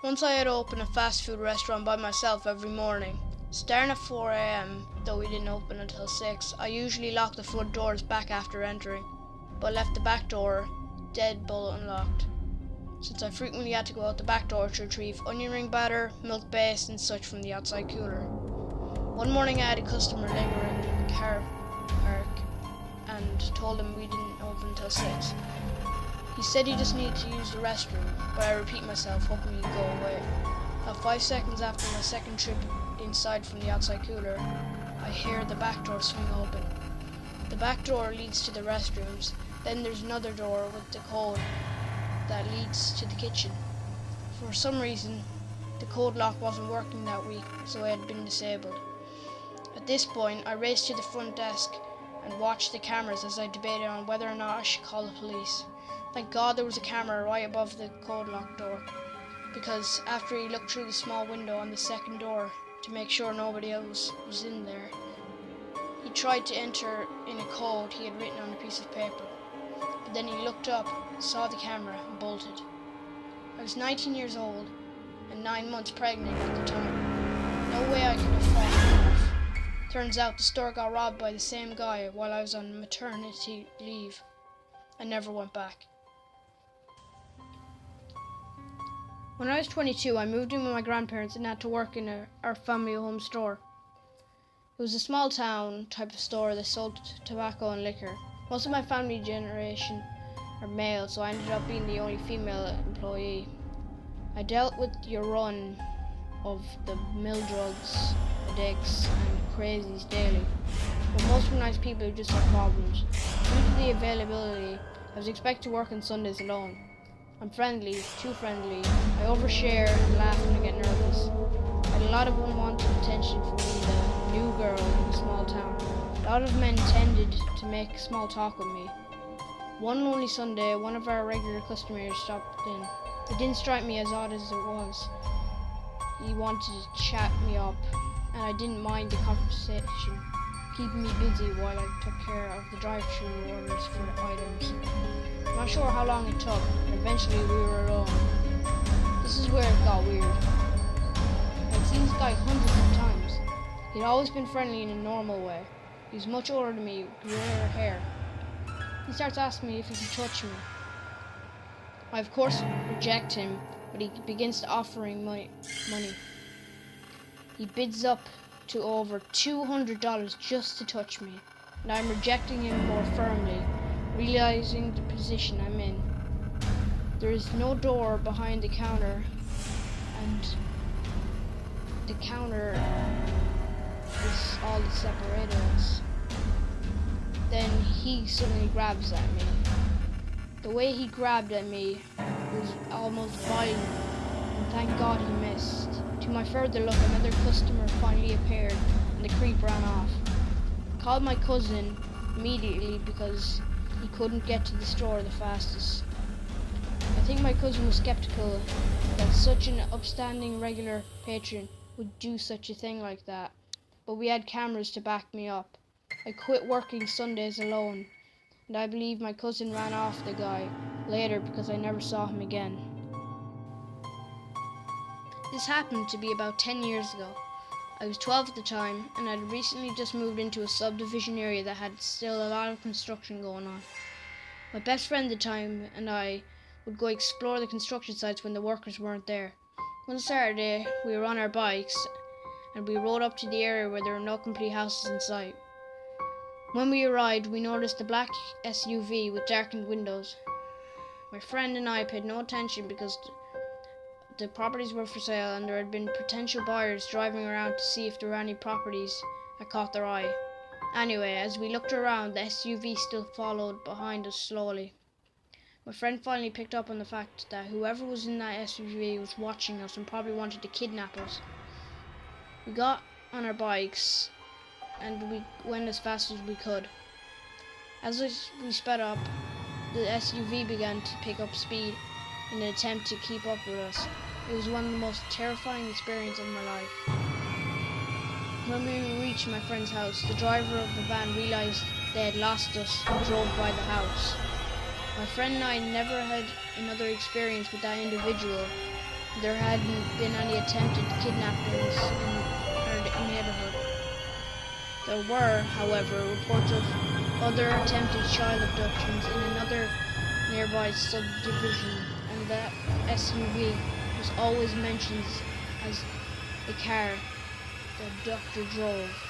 Once I had opened a fast food restaurant by myself every morning. Starting at 4 a.m, though we didn't open until 6, I usually locked the front doors back after entering, but left the back door deadbolt unlocked, since I frequently had to go out the back door to retrieve onion ring batter, milk base and such from the outside cooler. One morning I had a customer lingering in the car park and told him we didn't open until 6. He said he just needed to use the restroom, but I repeat myself, hoping he'd go away. About 5 seconds after my second trip inside from the outside cooler, I hear the back door swing open. The back door leads to the restrooms, then there's another door with the code that leads to the kitchen. For some reason, the code lock wasn't working that week, so it had been disabled. At this point, I raced to the front desk and watched the cameras as I debated on whether or not I should call the police. Thank God there was a camera right above the code lock door, because after he looked through the small window on the second door to make sure nobody else was in there, he tried to enter in a code he had written on a piece of paper, but then he looked up, saw the camera and bolted. I was 19 years old and 9 months pregnant at the time. No way I could have fought him off. Turns out the store got robbed by the same guy while I was on maternity leave. I never went back. When I was 22, I moved in with my grandparents and had to work in our family home store. It was a small town type of store that sold tobacco and liquor. Most of my family generation are male, so I ended up being the only female employee. I dealt with your run of the mill drugs, addicts and crazies daily, but most were nice people who just had problems. Due to the availability, I was expected to work on Sundays alone. I'm friendly, too friendly. I overshare and laugh when I get nervous. I had a lot of unwanted attention from being the new girl in a small town. A lot of men tended to make small talk with me. One lonely Sunday, one of our regular customers stopped in. It didn't strike me as odd as it was. He wanted to chat me up, and I didn't mind the conversation, keeping me busy while I took care of the drive-thru orders for items. I'm not sure how long it took, but eventually we were alone. This is where it got weird. I'd seen this guy hundreds of times. He'd always been friendly in a normal way. He was much older than me, with grayer hair. He starts asking me if he can touch me. I of course reject him, but he begins to offering money. He bids up to over $200 just to touch me, and I'm rejecting him more firmly, realizing the position I'm in. There is no door behind the counter, and the counter is all that separated us. Then he suddenly grabs at me. The way he grabbed at me was almost violent, and thank God he missed. To my further look, another customer finally appeared, and the creep ran off. I called my cousin immediately because he couldn't get to the store the fastest. I think my cousin was skeptical that such an upstanding regular patron would do such a thing like that, but we had cameras to back me up. I quit working Sundays alone, and I believe my cousin ran off the guy later because I never saw him again. This happened to be about 10 years ago. I was 12 at the time, and I'd recently just moved into a subdivision area that had still a lot of construction going on. My best friend at the time and I would go explore the construction sites when the workers weren't there. One Saturday, we were on our bikes, and we rode up to the area where there were no complete houses in sight. When we arrived, we noticed a black SUV with darkened windows. My friend and I paid no attention because the properties were for sale, and there had been potential buyers driving around to see if there were any properties that caught their eye. Anyway, as we looked around, the SUV still followed behind us slowly. My friend finally picked up on the fact that whoever was in that SUV was watching us and probably wanted to kidnap us. We got on our bikes and we went as fast as we could. As we sped up, the SUV began to pick up speed in an attempt to keep up with us. It was one of the most terrifying experiences of my life. When we reached my friend's house, the driver of the van realized they had lost us and drove by the house. My friend and I never had another experience with that individual, there hadn't been any attempted kidnappings in our neighbourhood. There were, however, reports of other attempted child abductions in another nearby subdivision, and that SUV was always mentioned as the car the abductor drove.